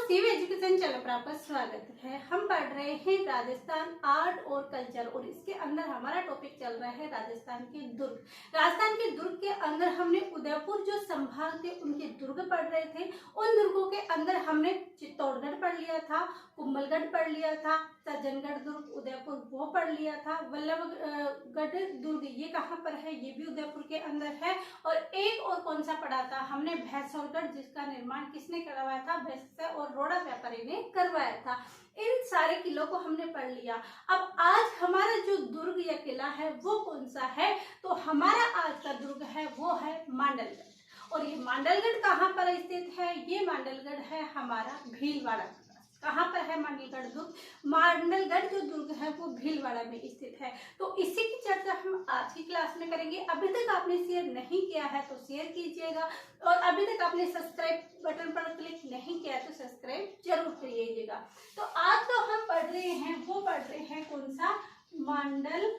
CV education channel पर आपका स्वागत है। हम पढ़ रहे हैं राजस्थान आर्ट और कल्चर और इसके अंदर हमारा टॉपिक चल रहा है राजस्थान के दुर्ग। राजस्थान के दुर्ग के अंदर हमने उदयपुर जो संभाग थे उनके दुर्ग पढ़ रहे थे। उन दुर्गों के अंदर हमने चित्तौड़गढ़ पढ़ लिया था, कुंभलगढ़ पढ़ लिया था, सज्जनगढ़ दुर्ग उदयपुर वो पढ़ लिया था, वल्लभगढ़ दुर्ग ये कहाँ पर है, ये भी उदयपुर के अंदर है। और एक और कौन सा पढ़ा था हमने, भैंसौरगढ़, जिसका निर्माण किसने करवाया था, भैंसा और रोड़ा व्यापारी ने करवाया था। इन सारे किलों को हमने पढ़ लिया। अब आज हमारा जो दुर्ग या किला है वो कौन सा है, तो हमारा आज का दुर्ग है वो है मांडलगढ़। और ये मांडलगढ़ कहाँ पर स्थित है, ये मांडलगढ़ है हमारा भीलवाड़ा। कहाँ पर है मांडलगढ़ दुर्ग, मांडलगढ़ जो दुर्ग है वो भीलवाड़ा में स्थित है। तो इसी की चर्चा हम आज की क्लास में करेंगे। अभी तक आपने शेयर नहीं किया है तो शेयर कीजिएगा, और अभी तक आपने सब्सक्राइब बटन पर क्लिक नहीं किया तो सब्सक्राइब जरूर करिएगा। तो आज जो हम पढ़ रहे हैं वो पढ़ रहे हैं कौन सा, मांडलगढ़।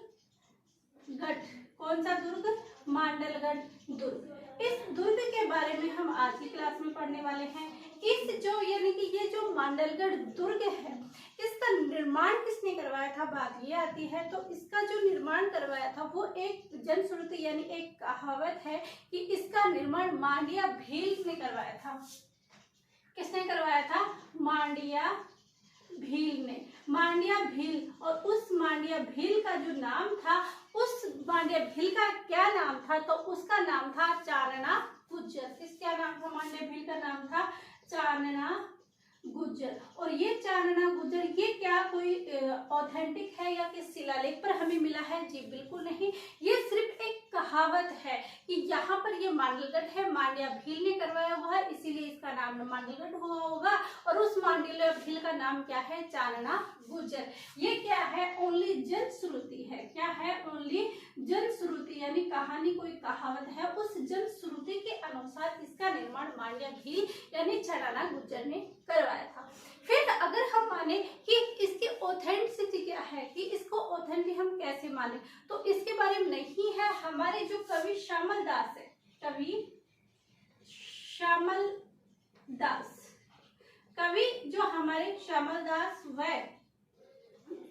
कौन सा दुर्ग, मांडलगढ़ दुर्ग। इस दुर्ग के बारे में हम आज की क्लास में पढ़ने वाले हैं। इस जो यानी कि ये जो मांडलगढ़ दुर्ग है इसका निर्माण किसने करवाया था, बात ये आती है। तो इसका जो निर्माण करवाया था वो एक जनश्रुति यानी एक कहावत है कि इसका निर्माण मांडिया भील ने करवाया था। किसने करवाया था, मांडिया भील ने। मांडिया भील, और उस मांडिया भील का जो नाम था, उस मांडिया भील का क्या नाम था, तो उसका नाम था चारणा गुज्जर। किसका नाम था, मांडिया भील का नाम था चारणा गुज्जर। और ये चारणा गुज्जर ये क्या कोई ऑथेंटिक है या किस शिलालेख पर हमें मिला है, जी बिल्कुल नहीं। ये सिर्फ एक कहावत है कि यहाँ पर ये मांडलगढ़ है, मांडिया भील ने करवाया हुआ है, इसीलिए इसका नाम मांडलगढ़ हुआ होगा। और उस मांडिया भील का नाम क्या है, चारणा गुज्जर। ये क्या है, ओनली जनश्रुति है। क्या है, ओनली जनश्रुति यानी कहानी, कोई कहावत है। उस जनश्रुति के अनुसार इसका निर्माण मांडिया भील यानी चारणा गुज्जर ने करवाया था। फिर अगर हम माने कि इसकी ऑथेंटिसिटी क्या है, कि इसको ऑथेंटिक हम कैसे माने, तो इसके बारे में नहीं है। हमारे जो कवि श्यामल दास है, कवि श्यामल दास, कवि जो हमारे श्यामल दास व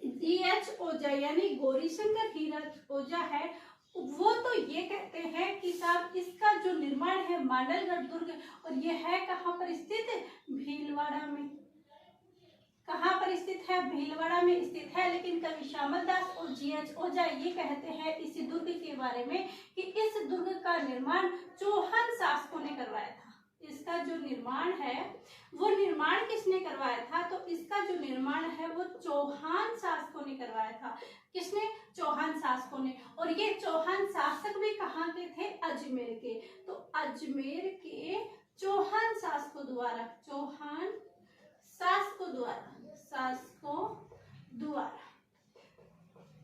जी.एच. ओझा यानी गौरीशंकर हीरथ ओझा है, वो तो ये कहते हैं कि साहब इसका जो निर्माण है मांडलगढ़ दुर्ग, और ये है कहाँ पर स्थित, भीलवाड़ा में। कहाँ पर स्थित है, भीलवाड़ा में स्थित है। लेकिन कवि श्यामल दास और जी.एच. ओझा ये कहते हैं इस दुर्ग के बारे में कि इस दुर्ग का निर्माण चौहान शासकों ने करवाया था। इसका जो निर्माण है वो निर्माण किसने करवाया था, तो इसका जो निर्माण है वो चौहान शासकों ने करवाया था। किसने, चौहान शासकों ने। और ये चौहान शासक भी कहाँ के थे, अजमेर के। तो अजमेर के चौहान शासकों द्वारा, चौहान शासकों द्वारा,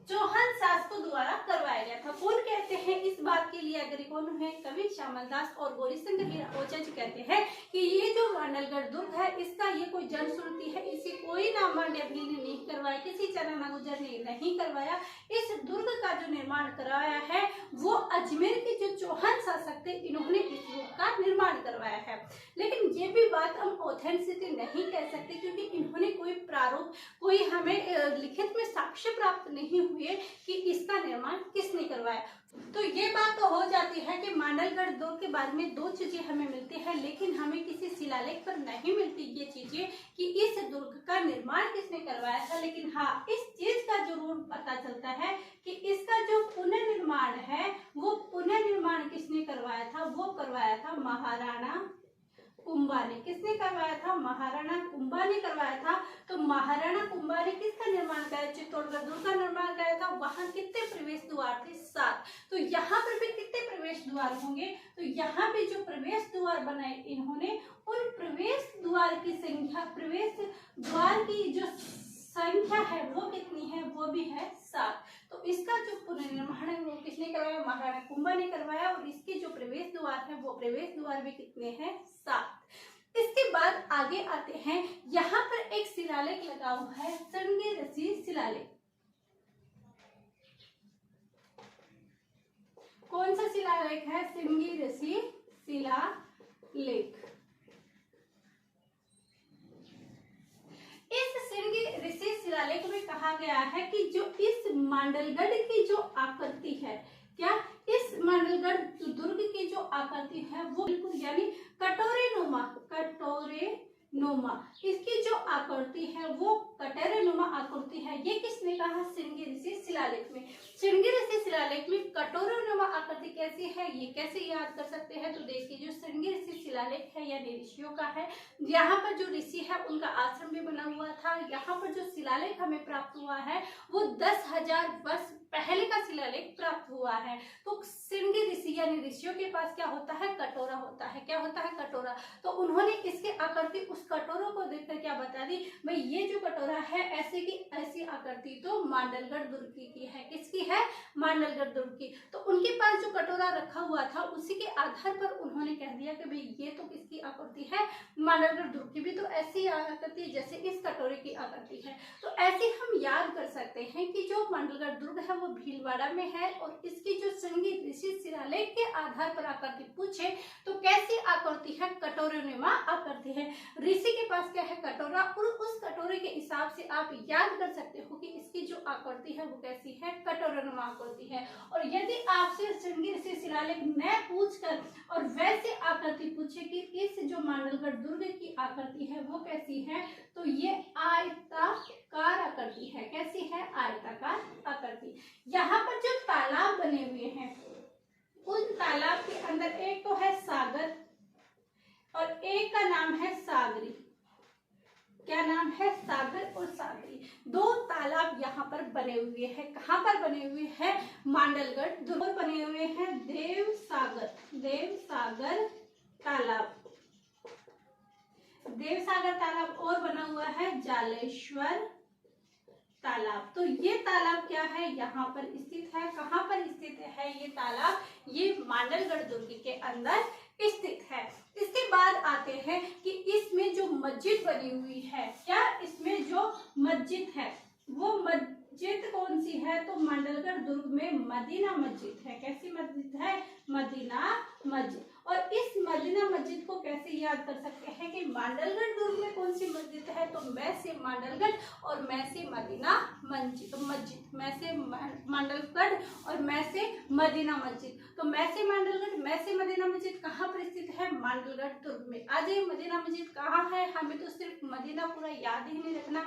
चौहान शासकों द्वारा करवाया गया था। कौन कहते हैं इस बात के लिए, अगर कौन है, कवि श्यामल दास और गौरीशंकर हीरथ ओझा जी कहते हैं कि ये जो मांडलगढ़ दुर्ग है इसका ये कोई जनश्रुति है, इसे कोई नाम मांडिया भील ने नहीं करवाया, किसी चारणा गुज्जर ने नहीं करवाया। इस दुर्ग का जो निर्माण करवाया है वो अजमेर के जो चौहान शासक थे, इन्होंने इस दुर्ग का निर्माण करवाया है। लेकिन ये भी बात हम ऑथेंटिसिटी नहीं कह सकते, क्योंकि इन्होंने कोई प्रारूप, कोई हमें लिखित में साक्ष्य प्राप्त नहीं हुए कि इसका निर्माण किसने करवाया। तो ये बात तो हो जाती है कि मांडलगढ़ दुर्ग के बारे में दो चीजें हमें मिलती है, लेकिन हमें किसी शिलालेख पर नहीं मिलती ये चीजें कि इस दुर्ग का निर्माण किसने करवाया था। लेकिन हाँ, इस चीज का जरूर पता चलता है कि इसका जो पुनर्निर्माण है वो पुनर्निर्माण किसने करवाया था, वो करवाया था महाराणा कुंभा ने। किसने करवाया था, महाराणा कुंभा ने करवाया था। तो महाराणा कुंभा ने किसका निर्माण कराया, चित्तौड़गढ़ दुर्ग का निर्माण कराया था। वहां कितने प्रवेश द्वार थे, 7। तो यहाँ पर भी कितने प्रवेश द्वार होंगे, तो यहाँ पे जो प्रवेश द्वार बनाए इन्होंने, उन प्रवेश द्वार की संख्या, प्रवेश द्वार की जो संख्या है वो कितनी है, वो भी है 7। तो इसका जो पुनर्निर्माण है वो किसने करवाया, महाराणा कुंभा ने करवाया। और इसके जो प्रवेश द्वार है वो प्रवेश द्वार भी कितने हैं, 7। इसके बाद आगे आते हैं, यहाँ पर एक शिलालेख लगा हुआ है, श्रृंगी ऋषि शिलालेख। कौन सा शिलालेख है, श्रृंगी ऋषि शिलालेख। शिलालेख में कहा गया है कि जो इस मांडलगढ़ की जो आकृति है, क्या इस मांडलगढ़ दुर्ग की जो आकृति है वो बिल्कुल यानी कटोरे नुमा इसकी जो आकृति है वो कटोरे नुमा आकृति है। ये किसने कहा? श्रृंगी ऋषि शिलालेख में। श्रृंगी ऋषि शिलालेख में कटोरे नुमा आकृति कैसी है, ये कैसे याद कर सकते हैं? तो देखिए, जो श्रृंगी ऋषि शिलालेख है यानी ऋषियों का है। यहाँ पर जो ऋषि है उनका आश्रम भी बना हुआ था। यहाँ पर जो शिलालेख हमें प्राप्त हुआ है वो 10,000 वर्ष पहले का शिलालेख प्राप्त हुआ है। तो श्रृंगी ऋषि यानी ऋषियों के पास क्या होता है? कटोरा होता है। क्या होता है? कटोरा। तो उन्होंने इसके आकृति उस कटोरों को देखकर क्या बता दी, भाई ये जो कटोरा है ऐसे की ऐसी आकृति तो मांडलगढ़ दुर्ग की है। किसकी है? मांडलगढ़ दुर्ग की। तो उनके पास जो कटोरा रखा हुआ था उसी के आधार पर उन्होंने कह दिया कि भाई ये तो किसकी आकृति है? मांडलगढ़ दुर्ग की भी तो ऐसी आकृति जैसे इस कटोरे की आकृति है। तो ऐसे हम याद कर सकते हैं कि जो मांडलगढ़ दुर्ग है वो भीलवाड़ा में है और इसकी जो श्रृंगी ऋषि शिलालेख के आधार पर आकृति पूछे तो कैसी आकृति है? कटोरेनुमा आकृति है। ऋषि के पास क्या है? कटोरा। और उस कटोरे के हिसाब से आप याद कर सकते हो कि इसकी जो आकृति है वो कैसी है? कटोरेनुमा आकृति है। और यदि आपसे श्रृंगी ऋषि शिलालेख न पूछकर और वैसे आकृति पूछे कि इस जो मांडलगढ़ दुर्ग की आकृति है वो कैसी है, तो ये आयताकार आकृति है। कैसी है? आयताकार आकृति। यहाँ पर जो तालाब बने हुए हैं उन तालाब के अंदर एक तो है सागर और एक का नाम है सागरी। क्या नाम है? सागर और सागरी। दो तालाब यहाँ पर बने हुए हैं। कहाँ पर बने हुए हैं? मांडलगढ़ दुर्ग बने हुए हैं। देव सागर तालाब। देवसागर तालाब और बना हुआ है जालेश्वर तालाब। तो ये तालाब क्या है? यहाँ पर स्थित है। कहाँ पर स्थित है ये तालाब? ये मांडलगढ़ दुर्ग के अंदर स्थित है। इसके बाद आते हैं कि इसमें जो मस्जिद बनी हुई है, क्या इसमें जो मस्जिद है वो मस्जिद कौन सी है? तो मांडलगढ़ दुर्ग में मदीना मस्जिद है। कैसी मस्जिद है? मदीना मस्जिद। और इस मदीना मस्जिद को कैसे याद कर सकते हैं कि मांडलगढ़ दुर्ग में कौन सी मस्जिद है? तो मैं से मांडलगढ़ और मैं से मदीना मस्जिद। मैं से मांडलगढ़ और मैं से मदीना मस्जिद। तो मैं से मांडलगढ़, मैं से मदीना मस्जिद कहाँ पर स्थित है? मांडलगढ़ दुर्ग में। आज ये मदीना मस्जिद कहाँ है? हमें तो सिर्फ मदीना पूरा याद ही नहीं रखना,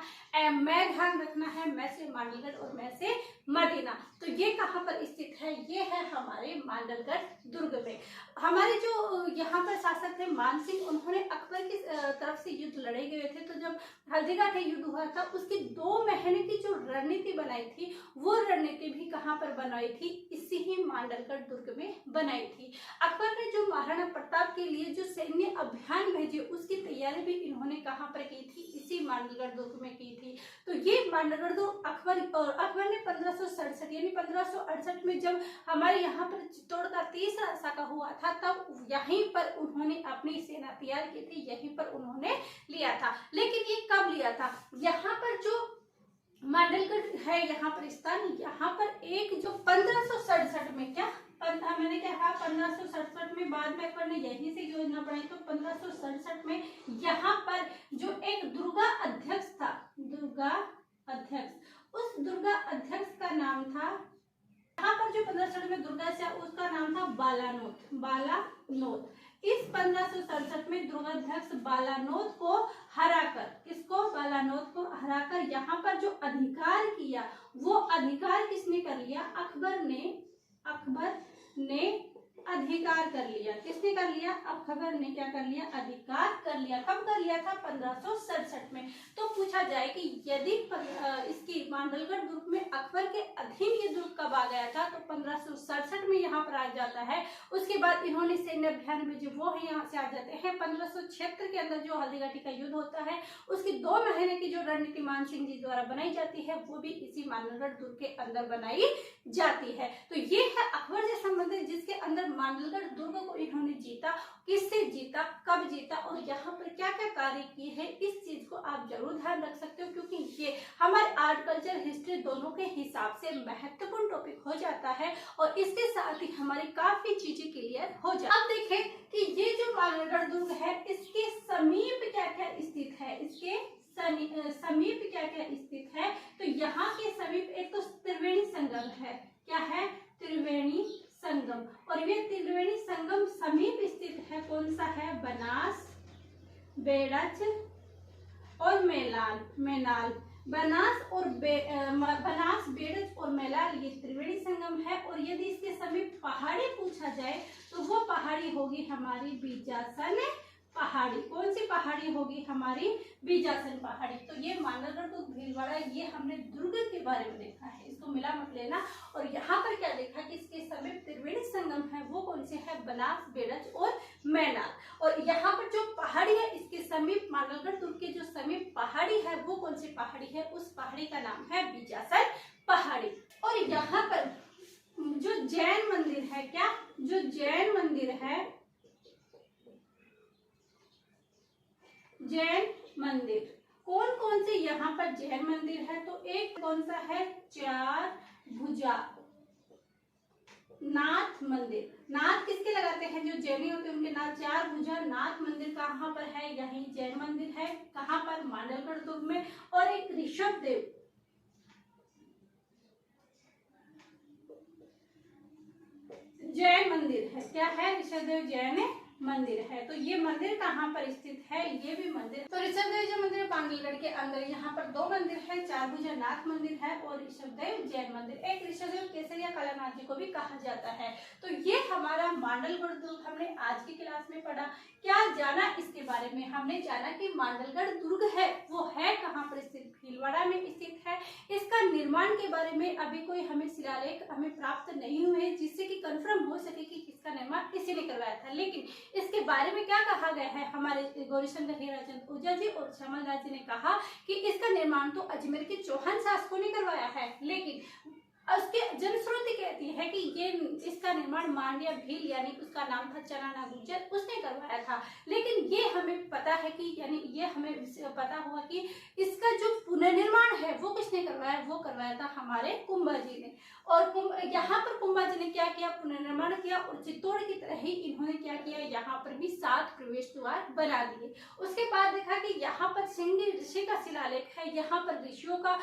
मैं ध्यान रखना है। मैं से मांडलगढ़ और मैं से मदीना। तो ये कहाँ पर स्थित है? ये है हमारे मांडलगढ़ दुर्ग में। हमारे जो यहाँ पर शासक थे मानसिंह, उन्होंने अकबर की तरफ से युद्ध लड़े गए थे। तो जब हल्दीघाटी युद्ध हुआ था उसकी 2 महीने की जो रणनीति बनाई थी वो रणनीति भी कहाँ पर बनाई थी? इसी ही मांडलगढ़ दुर्ग में बनाई थी। अकबर ने जो महाराणा प्रताप के लिए जो सैन्य अभियान भेजे उसकी तैयारी भी इन्होंने कहाँ पर की थी? इसी मांडलगढ़ दुर्ग में की थी। तो ये मांडलगढ़ दुर्ग अकबर ने 1567 यानी 1568 में जब हमारे यहाँ पर चित्तौड़ का तीसरा साका हुआ था तब यहीं पर उन्होंने अपनी सेना तैयार की थी, यहीं पर उन्होंने लिया था। लेकिन ये कब लिया था? यहाँ पर जो मांडलगढ़ है यहाँ पर स्थान, यहाँ पर एक जो 1567 में क्या मैंने कहा 1567 में, बाद में अकबर ने यहीं से योजना बनाई। तो 1567 में यहाँ पर जो एक दुर्गा अध्यक्ष था, दुर्गा अध्यक्ष, उस दुर्गा अध्यक्ष का नाम था, यहाँ पर जो 1567 में दुर्गा से उसका नाम था बालानोत। इस 1567 में दुर्गाध्यक्ष बालानोत को हराकर, किसको? बालानोत को हराकर यहाँ पर जो अधिकार किया वो अधिकार किसने कर लिया? अकबर ने अधिकार कर लिया। किसने कर लिया? अकबर ने क्या कर लिया? अधिकार कर लिया। कब कर लिया था? 1567 में। तो पूछा जाए कि यदि इसकी मांडलगढ़ दुर्ग में अकबर के अधीन ये दुर्ग कब आ गया था? तो 1567 में यहाँ पर आ जाता है। उसके बाद इन्होंने सैन्य अभियान भेजे, वो यहाँ से आ जाते हैं। 1576 के अंदर जो हल्दीघाटी का युद्ध होता है उसकी 2 महीने की जो रणनीति मानसिंह जी द्वारा बनाई जाती है वो भी इसी मांडलगढ़ दुर्ग के अंदर बनाई जाती है। तो ये है अकबर से संबंधित जिसके अंदर मांडलगढ़ दुर्ग को इन्होंने जीता। किससे जीता, कब जीता और यहाँ पर क्या क्या कार्य किए हैं, इस चीज को आप जरूर ध्यान रख सकते हो क्योंकि ये हमारे आर्ट कल्चर हिस्ट्री दोनों के हिसाब से महत्वपूर्ण टॉपिक हो जाता है और इसके साथ ही हमारी काफी चीजें क्लियर हो जाती है। अब देखें कि ये जो मांडलगढ़ दुर्ग है इसके समीप क्या क्या स्थित है, इसके समीप क्या क्या स्थित है यहाँ के समीप एक तो त्रिवेणी संगम है, क्या है, त्रिवेणी संगम, और ये त्रिवेणी संगम समीप स्थित है, कौन सा है, बनास, बेड़च और मेनाल। बनास, बेड़च और मेलाल ये त्रिवेणी संगम है। और यदि इसके समीप पहाड़ी पूछा जाए तो वो पहाड़ी होगी हमारी बीजासन पहाड़ी। कौन सी पहाड़ी होगी, हमारी बीजासन पहाड़ी। तो ये मांडलगढ़ दुर्ग भीलवाड़ा, ये हमने दुर्ग के बारे में देखा है, इसको मिला मत लेना। और यहाँ पर क्या देखा कि इसके समीप त्रिवेणी संगम है, वो कौन से है, बनास, बेड़च और मेनाल। और यहाँ पर जो पहाड़ी है इसके समीप, मांडलगढ़ दुर्ग के जो समीप पहाड़ी है वो कौन सी पहाड़ी है, उस पहाड़ी का नाम है बीजासन पहाड़ी। और यहाँ पर जो जैन मंदिर है, क्या, जो जैन मंदिर है, जैन मंदिर, कौन कौन से यहाँ पर जैन मंदिर है, तो एक कौन सा है, चार भुजा नाथ मंदिर। नाथ किसके लगाते हैं, जो जैनी होते हैं उनके नाथ। चार भुजा नाथ मंदिर कहाँ पर है, यही जैन मंदिर है, कहाँ पर, मांडलगढ़ दुर्ग में। और एक ऋषभ देव जैन मंदिर है, क्या है, ऋषभदेव जैन मंदिर है। तो ये मंदिर कहाँ पर स्थित है, ये भी मंदिर, तो ऋषभदेव जो मंदिर मांडलगढ़ के अंदर, यहाँ पर दो मंदिर है, चारभुजा नाथ मंदिर है और ऋषभदेव जैन मंदिर। एक ऋषभदेव केसरिया कलानाथ जी को भी कहा जाता है। तो ये हमारा मांडलगढ़ दुर्ग हमने आज की क्लास में पढ़ा। क्या जाना इसके बारे में, हमने जाना कि मांडलगढ़ दुर्ग है वो है कहाँ पर स्थित, भीलवाड़ा में स्थित है। इसका निर्माण के बारे में अभी कोई हमें शिलालेख हमें प्राप्त नहीं हुए जिससे कि कंफर्म हो सके कि इसका निर्माण किसी ने करवाया था। लेकिन इसके बारे में क्या कहा गया है, हमारे गौरीशंकर हीराचंद ओझा जी और श्यामल दास जी ने कहा कि इसका निर्माण तो अजमेर के चौहान शासकों ने करवाया है, लेकिन उसके जनश्रुति कहती है कि ये इसका निर्माण मांड्या भील यानी उसका नाम था चना गुर्जर, उसने करवाया था। लेकिन ये हमें पता है कि यानी ये हमें पता हुआ कि इसका जो पुनर्निर्माण है वो किसने करवाया, वो करवाया था हमारे कुंभा जी ने। और यहाँ पर कुंभा जी ने क्या किया, पुनर्निर्माण किया और चित्तौड़ की तरह ही इन्होंने क्या किया, यहाँ पर भी 7 प्रवेश द्वार बना दिए। उसके बाद देखा कि यहाँ पर सिंह ऋषि का शिलालेख है, यहाँ पर ऋषियों का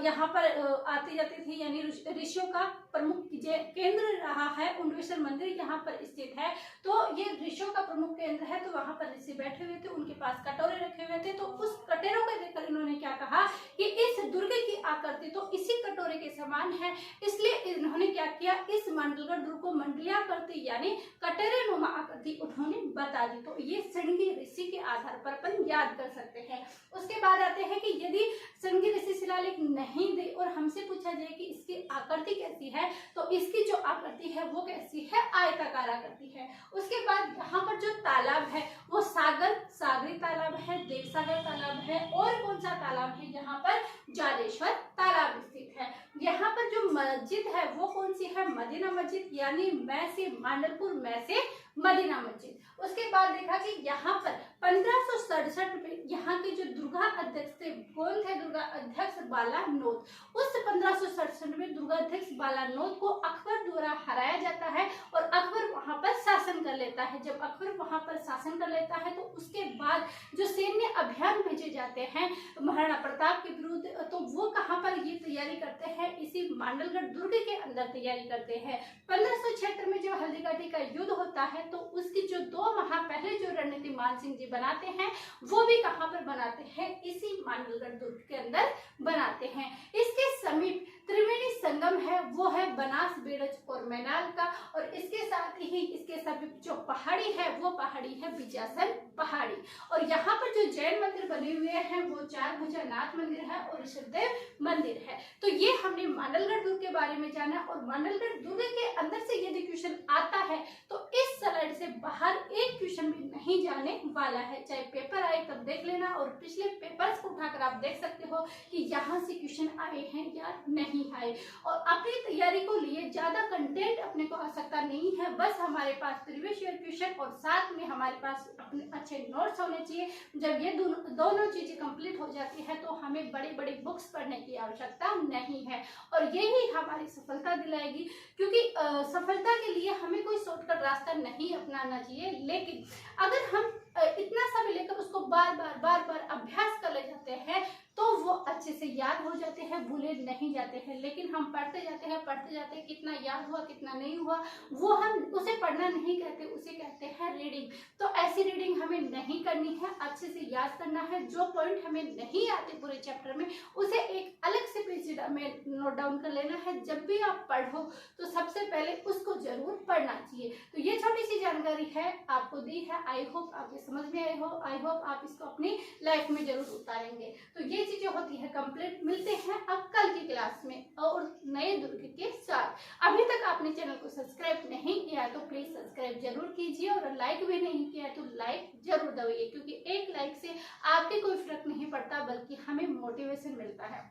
यहाँ पर आते जाते थे, यानी ऋषियों का प्रमुख केंद्र रहा है। उंडेश्वर मंदिर यहाँ पर स्थित है, तो ये ऋषियों का प्रमुख केंद्र है। तो वहां पर ऋषि बैठे हुए थे, उनके पास कटोरे रखे हुए थे। तो उस कटोरों को देखकर इन्होंने क्या कहा कि इस दुर्ग की आकृति तो इसी कटोरे के समान है, इसलिए इन्होंने क्या किया, इस मांडलगढ़ दुर्ग को मंडलाकृति यानी कटोरे नुमा आकृति उन्होंने बता दी। तो ये सिंह ऋषि के आधार पर अपन याद कर सकते हैं। उसके बाद आते हैं कि यदि सिंह ऋषि शिलालेख नहीं दे और हमसे पूछा जाए कि इसकी आकृति कैसी है, तो इसकी जो आकृति है वो कैसी है, आयताकार आकृति है। उसके बाद यहाँ पर जो तालाब है वो सागरी तालाब है, देवसागर तालाब है, और कौन सा तालाब है, यहाँ पर जालेश्वर तालाब स्थित है। यहाँ पर जो मस्जिद है वो कौन सी है, मदीना मस्जिद, यानी मैं से मांडलपुर, मैं से मदीना मस्जिद। उसके बाद देखा कि यहाँ पर 1567 में यहाँ के जो दुर्गा अध्यक्ष थे, कौन थे, दुर्गा अध्यक्ष बालानोद। उस 1567 में दुर्गा अध्यक्ष बालानोद को अकबर द्वारा हराया जाता है और अकबर वहां पर शासन कर लेता है। जब अकबर वहां पर शासन कर लेता है तो उसके बाद जो सैन्य अभियान भेजे जाते हैं महाराणा प्रताप के विरुद्ध, तो वो कहाँ पर ये तैयारी करते हैं, इसी मांडलगढ़ दुर्ग के अंदर तैयारी करते हैं। 1576 में जब हल्दीघाटी का युद्ध होता है तो उसकी जो 2 माह पहले जो रणनीति मान सिंह जी बनाते हैं वो भी कहाँ पर बनाते हैं, इसी मांडलगढ़ दुर्ग के अंदर बनाते हैं। इसके समीप त्रिवेणी संगम है वो है बनास, बेड़च और मेनाल का, और इसके साथ ही इसके समीप जो पहाड़ी है वो पहाड़ी है बीजासन पहाड़ी। और यहाँ पर जो जैन मंदिर बने हुए हैं वो चारभुजा नाथ मंदिर है और ऋषभदेव मंदिर है। तो ये हमने मांडलगढ़ दुर्ग के बारे में जाना। और मांडलगढ़ दुर्ग के अंदर से यदि क्वेश्चन आता है तो इस स्लाइड से बाहर एक क्वेश्चन भी नहीं जाने वाला है, चाहे पेपर आए तब देख लेना, और पिछले पेपर्स को उठाकर आप देख सकते हो कि यहाँ से क्वेश्चन आए हैं या नहीं आए। और अपनी तैयारी को लिए ज्यादा कंटेंट अपने को आवश्यकता नहीं है, बस हमारे पास प्रीवियस ईयर क्वेश्चन और साथ में हमारे पास अपने अच्छे नोट्स होने चाहिए। जब ये दोनों चीजें कंप्लीट हो जाती है तो हमें बड़ी बड़ी बुक्स पढ़ने की आवश्यकता नहीं है, और यही हमारी सफलता दिलाएगी। क्योंकि सफलता के लिए हमें कोई शॉर्टकट रास्ता नहीं अपनाना चाहिए, लेकिन अगर हम इतना सा भी लेकर उसको बार बार अभ्यास कर ले जाते हैं तो वो अच्छे से याद हो जाते हैं, भूले नहीं जाते हैं। लेकिन हम पढ़ते जाते हैं, कितना याद हुआ कितना नहीं हुआ वो हम उसे पढ़ना नहीं कहते, उसे कहते हैं रीडिंग। तो ऐसी रीडिंग हमें नहीं करनी है, अच्छे से याद करना है। जो पॉइंट हमें नहीं आते पूरे चैप्टर में उसे एक अलग से पेज में नोट डाउन कर लेना है। जब भी आप पढ़ो तो सबसे पहले उसको जरूर पढ़ना चाहिए। तो ये छोटी सी जानकारी है आपको दी है, आई होप आपके समझ में आई होप आप इसको अपनी लाइफ में जरूर उतारेंगे। तो ये चीजें होती है कंप्लीट। मिलते हैं अब कल की क्लास में और नए दुर्ग के साथ। अभी तक आपने चैनल को सब्सक्राइब नहीं किया है तो प्लीज सब्सक्राइब जरूर कीजिए, और लाइक भी नहीं किया है तो लाइक जरूर दबाइए, क्योंकि एक लाइक से आपके कोई फर्क नहीं पड़ता बल्कि हमें मोटिवेशन मिलता है।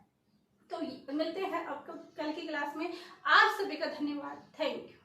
तो मिलते हैं अब कल की क्लास में। आप सभी का धन्यवाद, थैंक यू।